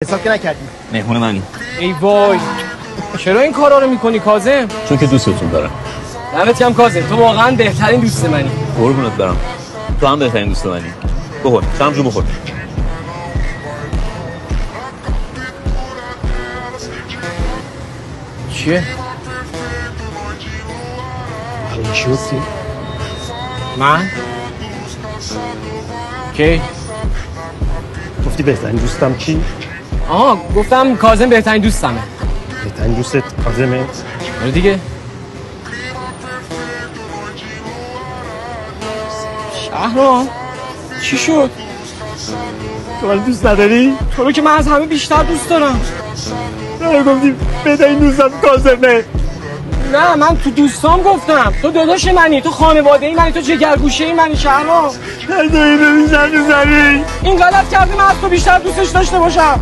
حساب که نکردی. مهمون منی. ای وای، چرا این کارا رو میکنی کاظم؟ چون که دوستتون دارم. دمت گرم کاظم، تو واقعا بهترین دوست منی. قربونت برم. تو هم بهترین دوست منی. بخور، چند جو بخور. چیه؟ چی هستی؟ من؟ کی؟ گفتی بهترین دوستم کی؟ آها، گفتم کاظم بهترین دوستمه. بهترین دوستت کاظمه؟ آره دیگه. شهرام چی شد؟ تو من دوست نداری؟ تو رو که من از همه بیشتر دوست دارم. نه گفتی بهترین دوستم کاظمه. نه من تو دوستام گفتم. تو داداش منی، تو خانواده ای منی، تو جگرگوشه ای منی شهرام. نه تو اینو بیشتر دوست داری؟ این غلط کردی من از تو بیشتر دوستش داشته باشم.